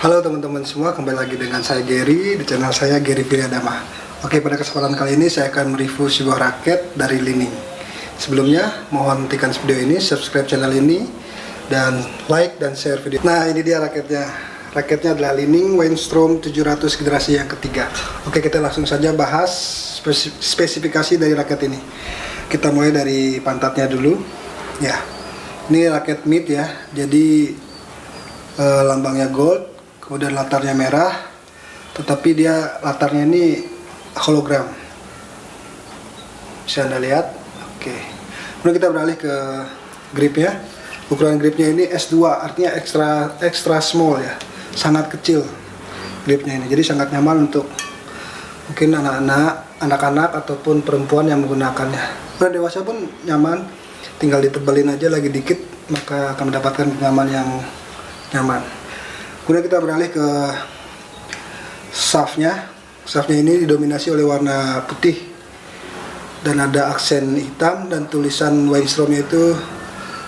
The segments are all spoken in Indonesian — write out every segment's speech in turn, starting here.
Halo teman-teman semua, kembali lagi dengan saya Gary di channel saya Gary Viryadama. Oke, pada kesempatan kali ini saya akan mereview sebuah raket dari Li-Ning. Sebelumnya, mohon hentikan video ini, subscribe channel ini, dan like dan share video. Nah, ini dia raketnya. Raketnya adalah Li-Ning Windstorm 700 generasi yang ketiga. Oke, kita langsung saja bahas spesifikasi dari raket ini. Kita mulai dari pantatnya dulu. Ya, ini raket mid ya, jadi lambangnya gold, kemudian latarnya merah, tetapi dia latarnya ini hologram, bisa Anda lihat. Oke, kemudian kita beralih ke gripnya. Ukuran gripnya ini S2, artinya extra small ya, sangat kecil gripnya ini, jadi sangat nyaman untuk mungkin anak-anak ataupun perempuan yang menggunakannya. Udah dewasa pun nyaman, tinggal ditebelin aja lagi dikit, maka akan mendapatkan pengaman yang nyaman. Kemudian kita beralih ke shaftnya. Shaftnya ini didominasi oleh warna putih dan ada aksen hitam, dan tulisan Windstorm itu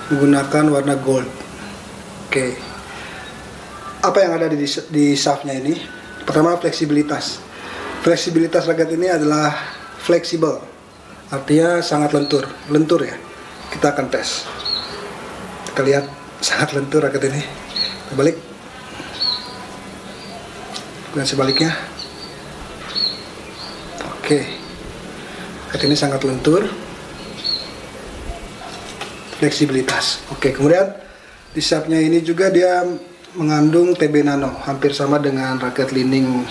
menggunakan warna gold. Oke, apa yang ada di shaftnya ini? Pertama, fleksibilitas. Fleksibilitas raket ini adalah fleksibel, artinya sangat lentur ya. Kita akan tes. Kita lihat sangat lentur raket ini. Kita balik. Dan sebaliknya. Oke, raket ini sangat lentur, fleksibilitas. Oke, kemudian di shaftnya ini juga dia mengandung TB Nano, hampir sama dengan raket Li-Ning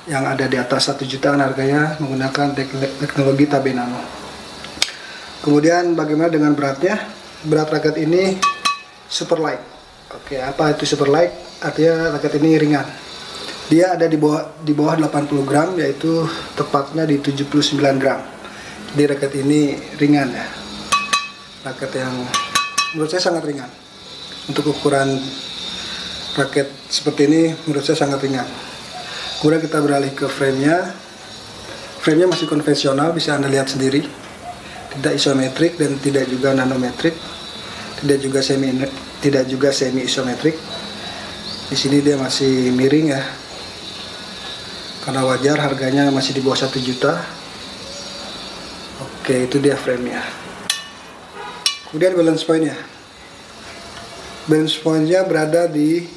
yang ada di atas 1 jutaan harganya, menggunakan teknologi TB Nano. Kemudian bagaimana dengan beratnya? Berat raket ini super light. Oke, apa itu super light? Artinya raket ini ringan. Dia ada di bawah 80 gram, yaitu tepatnya di 79 gram. Jadi raket ini ringan ya. Raket yang menurut saya sangat ringan. Untuk ukuran raket seperti ini menurut saya sangat ringan. Kemudian kita beralih ke frame-nya. Frame-nya masih konvensional, bisa Anda lihat sendiri. Tidak isometrik dan tidak juga nanometrik. Tidak juga semi isometrik. Di sini dia masih miring ya. Karena wajar, harganya masih di bawah 1 juta. Oke, itu dia frame-nya. Kemudian balance point-nya. Balance point-nya berada di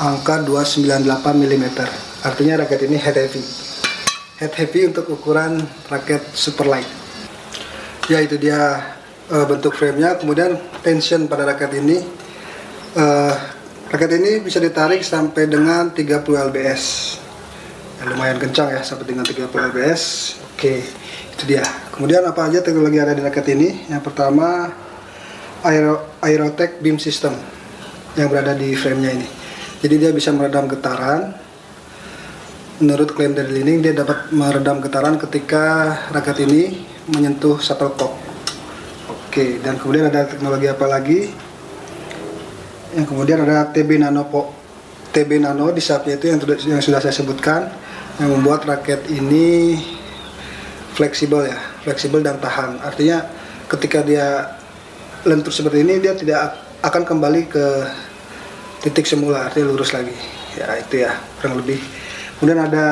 angka 298 mm. Artinya raket ini head heavy. Head heavy untuk ukuran raket super light. Ya, itu dia bentuk frame-nya. Kemudian tension pada raket ini. Raket ini bisa ditarik sampai dengan 30 lbs. Ya, lumayan kencang ya, sampai dengan 30 lbs. Oke, itu dia. Kemudian apa aja teknologi ada di raket ini? Yang pertama, Aerotech Beam System yang berada di frame-nya ini. Jadi dia bisa meredam getaran. Menurut klaim dari Li-Ning, dia dapat meredam getaran ketika raket ini menyentuh shuttlecock. Oke, dan kemudian ada teknologi apa lagi? Yang kemudian ada TB Nano di shaftnya itu yang sudah saya sebutkan, yang membuat raket ini fleksibel ya, fleksibel dan tahan. Artinya ketika dia lentur seperti ini, dia tidak akan kembali ke titik semula, artinya lurus lagi. Ya, itu ya kurang lebih. Kemudian ada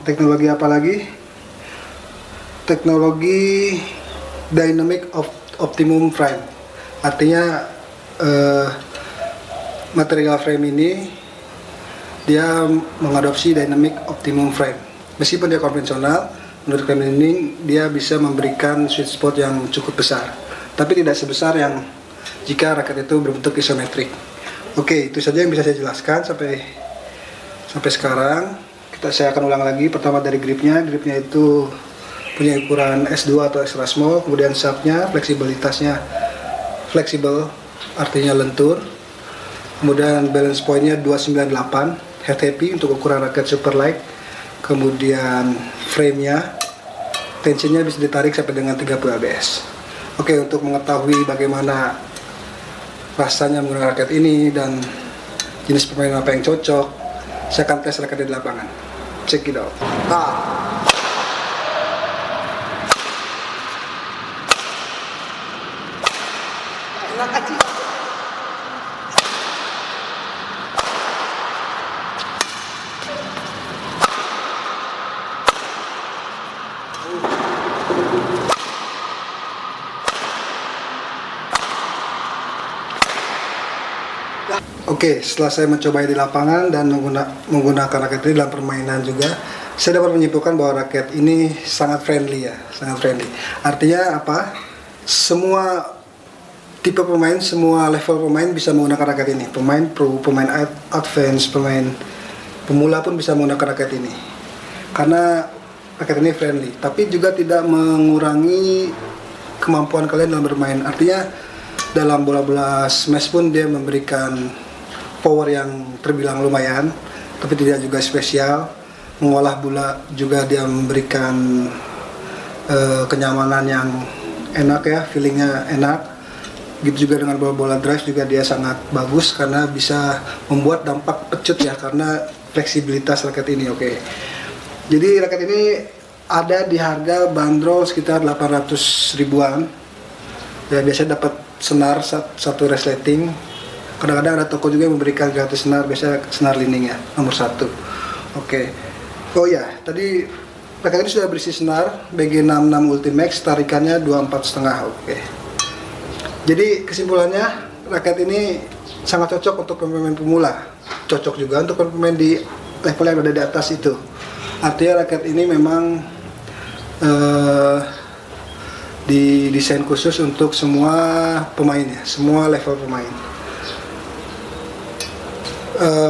teknologi apa lagi? Teknologi Dynamic Optimum Frame. Artinya material frame ini dia mengadopsi Dynamic Optimum Frame. Meskipun dia konvensional, menurut klaim ini dia bisa memberikan sweet spot yang cukup besar, tapi tidak sebesar yang jika raket itu berbentuk isometrik. Oke, itu saja yang bisa saya jelaskan sampai sekarang. Saya akan ulang lagi. Pertama dari gripnya itu punya ukuran S2 atau extra small. Kemudian shaftnya, fleksibilitasnya fleksibel, artinya lentur. Kemudian balance point-nya 298, head heavy untuk ukuran raket super light. Kemudian frame-nya, tensionnya bisa ditarik sampai dengan 30 lbs. Oke, untuk mengetahui bagaimana rasanya menggunakan raket ini dan jenis permainan apa yang cocok, saya akan tes raket di lapangan. Check it out. Enak aja. Oke, setelah saya mencoba di lapangan dan menggunakan raket ini dalam permainan juga, saya dapat menyimpulkan bahwa raket ini sangat friendly ya, sangat friendly. Artinya apa? Semua tipe pemain, semua level pemain bisa menggunakan raket ini. Pemain pro, pemain advance, pemain pemula pun bisa menggunakan raket ini. Karena raket ini friendly, tapi juga tidak mengurangi kemampuan kalian dalam bermain. Artinya dalam bola-bola smash pun dia memberikan power yang terbilang lumayan, tapi tidak juga spesial. Mengolah bola juga dia memberikan kenyamanan yang enak ya, feelingnya enak. Gitu juga dengan bola-bola drive juga dia sangat bagus karena bisa membuat dampak pecut ya, karena fleksibilitas raket ini. Oke. Jadi raket ini ada di harga bandrol sekitar 800 ribuan. Ya, biasanya dapat senar satu resleting. Kadang-kadang ada toko juga yang memberikan gratis senar, biasanya senar lining ya, nomor 1. Oke. Oh ya, tadi raket ini sudah berisi senar BG66 Ultimax, tarikannya 24,5. Oke. Jadi kesimpulannya, raket ini sangat cocok untuk pemain pemula. Cocok juga untuk pemain di level yang ada di atas itu. Artinya raket ini memang didesain khusus untuk semua pemain ya, semua level pemain.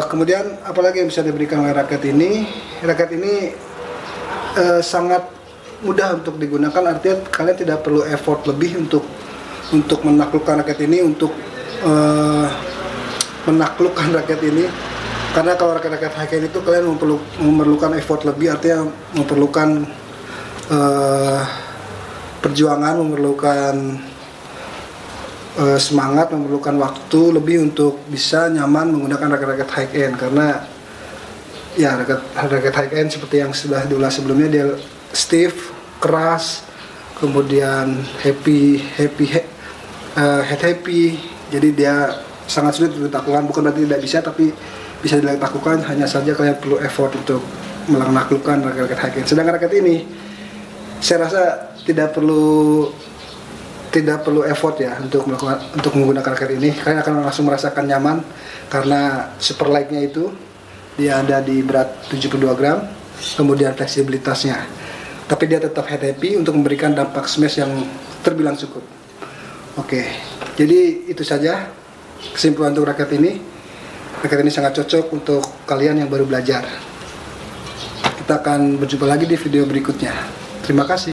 Kemudian apalagi yang bisa diberikan oleh raket ini? Raket ini sangat mudah untuk digunakan, artinya kalian tidak perlu effort lebih untuk menaklukkan raket ini, untuk menaklukkan raket ini. Karena kalau raket-raket high-end itu kalian memerlukan effort lebih, artinya memerlukan perjuangan, memerlukan semangat, memerlukan waktu lebih untuk bisa nyaman menggunakan raket-raket high-end. Karena ya raket high-end seperti yang sudah diulas sebelumnya, dia stiff, keras, kemudian head happy, jadi dia sangat sulit untuk ditaklukkan. Bukan berarti tidak bisa, tapi bisa dilakukan, hanya saja kalian perlu effort untuk menaklukkan raket-raket high-end. Sedangkan raket ini saya rasa tidak perlu effort ya untuk menggunakan raket ini. Kalian akan langsung merasakan nyaman karena super light-nya itu dia ada di berat 72 gram, kemudian fleksibilitasnya. Tapi dia tetap head happy untuk memberikan dampak smash yang terbilang cukup. Oke, jadi itu saja kesimpulan untuk raket ini. Raket ini sangat cocok untuk kalian yang baru belajar. Kita akan berjumpa lagi di video berikutnya. Terima kasih.